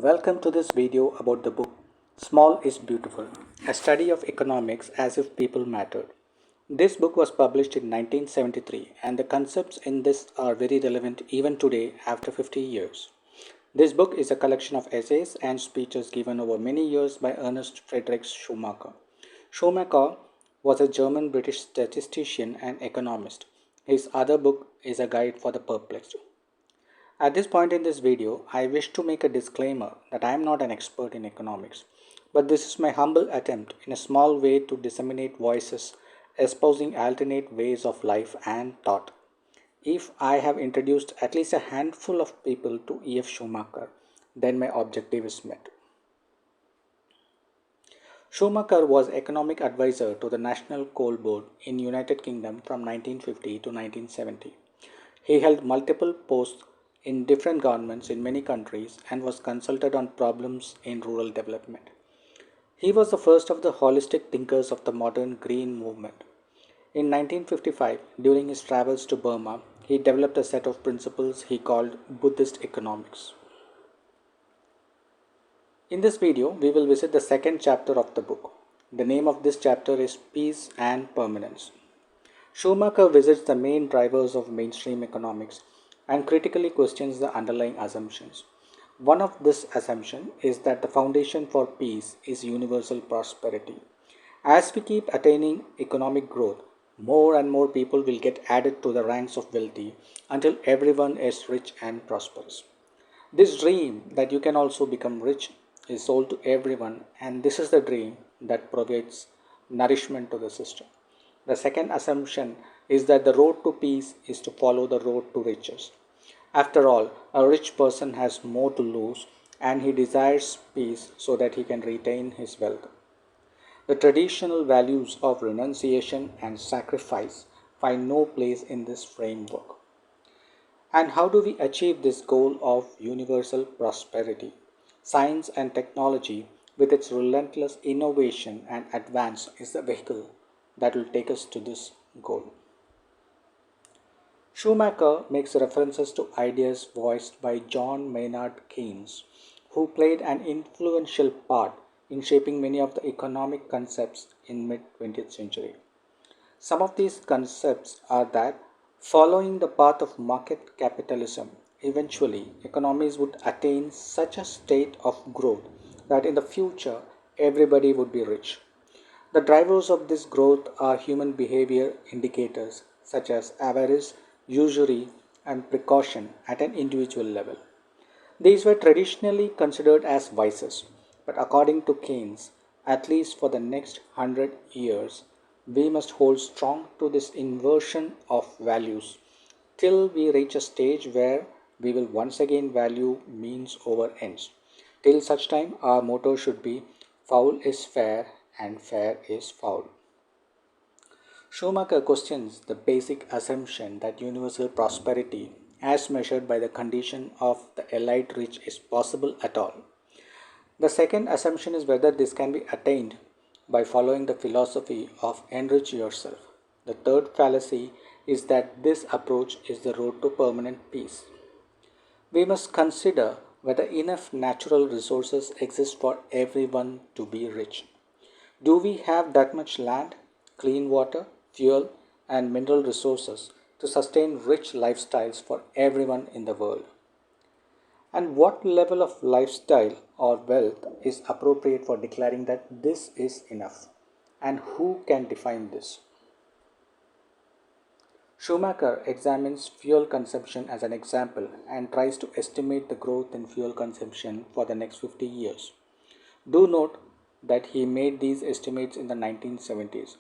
Welcome to this video about the book Small is Beautiful, a study of economics as if people mattered. This book was published in 1973 and the concepts in this are very relevant even today after 50 years. This book is a collection of essays and speeches given over many years by Ernest Friedrich Schumacher. Schumacher was a German British statistician and economist. His other book is a guide for the perplexed. At this point in this video, I wish to make a disclaimer that I am not an expert in economics, but this is my humble attempt in a small way to disseminate voices espousing alternate ways of life and thought. If I have introduced at least a handful of people to E.F. Schumacher, then my objective is met. Schumacher was economic advisor to the National Coal Board in United Kingdom from 1950 to 1970. He held multiple posts in different governments in many countries and was consulted on problems in rural development. He was the first of the holistic thinkers of the modern green movement. In 1955, during his travels to Burma, he developed a set of principles he called Buddhist economics. In this video, we will visit the second chapter of the book. The name of this chapter is Peace and Permanence. Schumacher visits the main drivers of mainstream economics and critically questions the underlying assumptions. One of this assumption is that the foundation for peace is universal prosperity. As we keep attaining economic growth, more and more people will get added to the ranks of wealthy until everyone is rich and prosperous. This dream that you can also become rich is sold to everyone, and this is the dream that provides nourishment to the system. The second assumption is that the road to peace is to follow the road to riches. After all, a rich person has more to lose and he desires peace so that he can retain his wealth. The traditional values of renunciation and sacrifice find no place in this framework. And how do we achieve this goal of universal prosperity? Science and technology, with its relentless innovation and advance, is the vehicle that will take us to this goal. Schumacher makes references to ideas voiced by John Maynard Keynes, who played an influential part in shaping many of the economic concepts in mid-20th century. Some of these concepts are that following the path of market capitalism, eventually economies would attain such a state of growth that in the future everybody would be rich. The drivers of this growth are human behavior indicators such as avarice, usury, and precaution at an individual level. These were traditionally considered as vices, but according to Keynes, at least for the next 100 years, we must hold strong to this inversion of values till we reach a stage where we will once again value means over ends. Till such time, our motto should be foul is fair and fair is foul. Schumacher questions the basic assumption that universal prosperity, as measured by the condition of the elite rich, is possible at all. The second assumption is whether this can be attained by following the philosophy of enrich yourself. The third fallacy is that this approach is the road to permanent peace. We must consider whether enough natural resources exist for everyone to be rich. Do we have that much land, clean water, fuel, and mineral resources to sustain rich lifestyles for everyone in the world? And what level of lifestyle or wealth is appropriate for declaring that this is enough? And who can define this? Schumacher examines fuel consumption as an example and tries to estimate the growth in fuel consumption for the next 50 years. Do note that he made these estimates in the 1970s.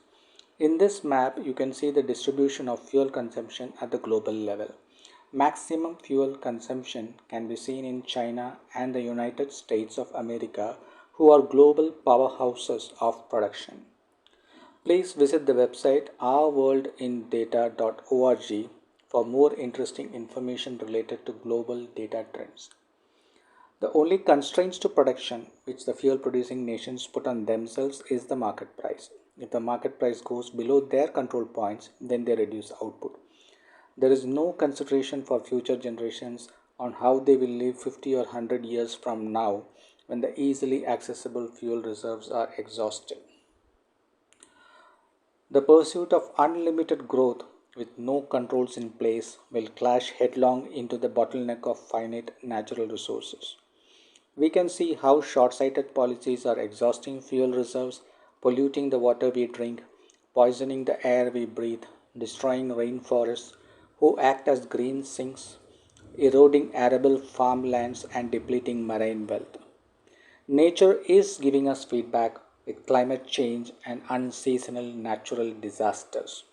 In this map, you can see the distribution of fuel consumption at the global level. Maximum fuel consumption can be seen in China and the United States of America, who are global powerhouses of production. Please visit the website ourworldindata.org for more interesting information related to global data trends. The only constraints to production which the fuel producing nations put on themselves is the market price. If the market price goes below their control points, then they reduce output. There is no consideration for future generations on how they will live 50 or 100 years from now when the easily accessible fuel reserves are exhausted. The pursuit of unlimited growth with no controls in place will clash headlong into the bottleneck of finite natural resources. We can see how short sighted policies are exhausting fuel reserves, polluting the water we drink, poisoning the air we breathe, destroying rainforests, who act as green sinks, eroding arable farmlands, and depleting marine wealth. Nature is giving us feedback with climate change and unseasonal natural disasters.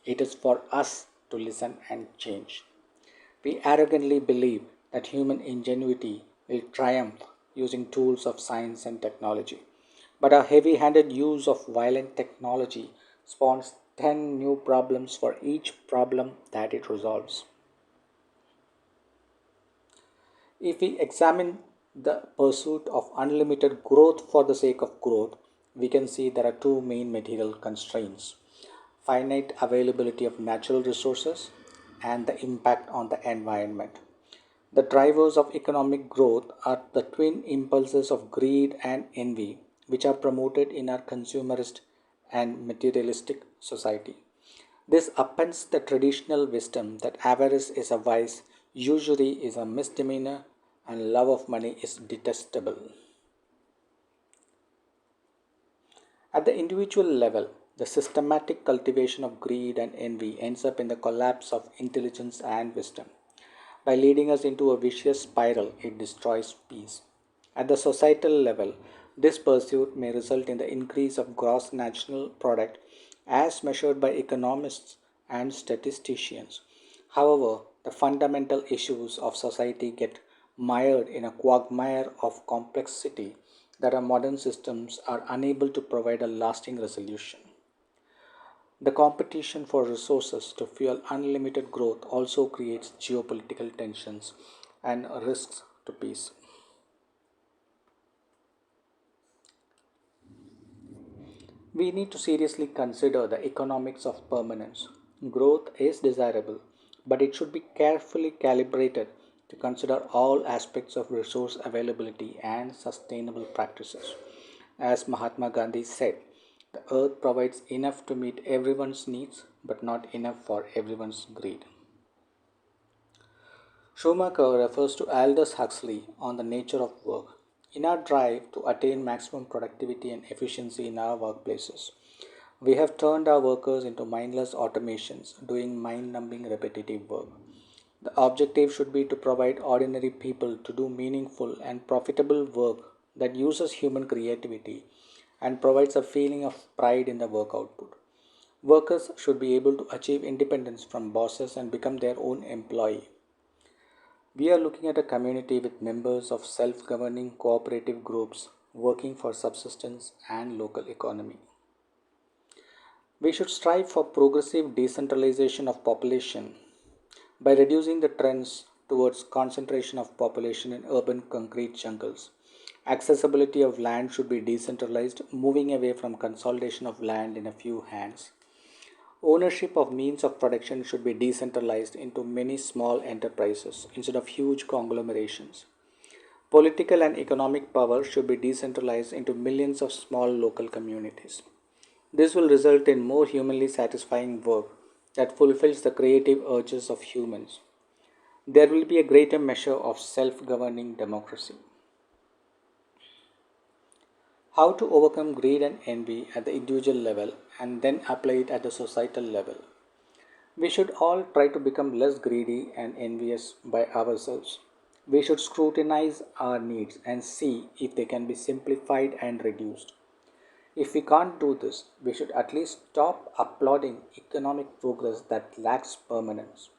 It is for us to listen and change. We arrogantly believe that human ingenuity will triumph using tools of science and technology. But our heavy handed use of violent technology spawns 10 new problems for each problem that it resolves. If we examine the pursuit of unlimited growth for the sake of growth, we can see there are two main material constraints: finite availability of natural resources and the impact on the environment. The drivers of economic growth are the twin impulses of greed and envy, which are promoted in our consumerist and materialistic society. This upends the traditional wisdom that avarice is a vice, usury is a misdemeanor, and love of money is detestable. At the individual level, the systematic cultivation of greed and envy ends up in the collapse of intelligence and wisdom. By leading us into a vicious spiral, it destroys peace. At the societal level, this pursuit may result in the increase of gross national product as measured by economists and statisticians. However, the fundamental issues of society get mired in a quagmire of complexity that our modern systems are unable to provide a lasting resolution. The competition for resources to fuel unlimited growth also creates geopolitical tensions and risks to peace. We need to seriously consider the economics of permanence. Growth is desirable, but it should be carefully calibrated to consider all aspects of resource availability and sustainable practices. As Mahatma Gandhi said, the earth provides enough to meet everyone's needs, but not enough for everyone's greed. Schumacher refers to Aldous Huxley on the nature of work. In our drive to attain maximum productivity and efficiency in our workplaces, we have turned our workers into mindless automations doing mind numbing repetitive work. The objective should be to provide ordinary people to do meaningful and profitable work that uses human creativity and provides a feeling of pride in the work output. Workers should be able to achieve independence from bosses and become their own employee. We are looking at a community with members of self governing cooperative groups working for subsistence and local economy. We should strive for progressive decentralization of population by reducing the trends towards concentration of population in urban concrete jungles. Accessibility of land should be decentralized, moving away from consolidation of land in a few hands. Ownership of means of production should be decentralized into many small enterprises instead of huge conglomerations. Political and economic power should be decentralized into millions of small local communities. This will result in more humanly satisfying work that fulfills the creative urges of humans. There will be a greater measure of self governing democracy. How to overcome greed and envy at the individual level and then apply it at the societal level. We should all try to become less greedy and envious by ourselves. We should scrutinize our needs and see if they can be simplified and reduced. If we can't do this, we should at least stop applauding economic progress that lacks permanence.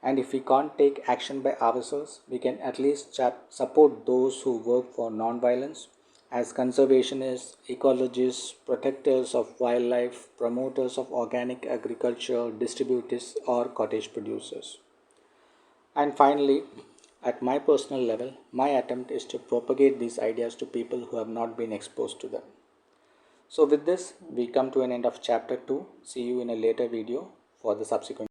And if we can't take action by ourselves, we can at least support those who work for nonviolence as conservationists, ecologists, protectors of wildlife, promoters of organic agriculture, distributors, or cottage producers. And finally, at my personal level, my attempt is to propagate these ideas to people who have not been exposed to them. So, with this, we come to an end of chapter 2. See you in a later video for the subsequent.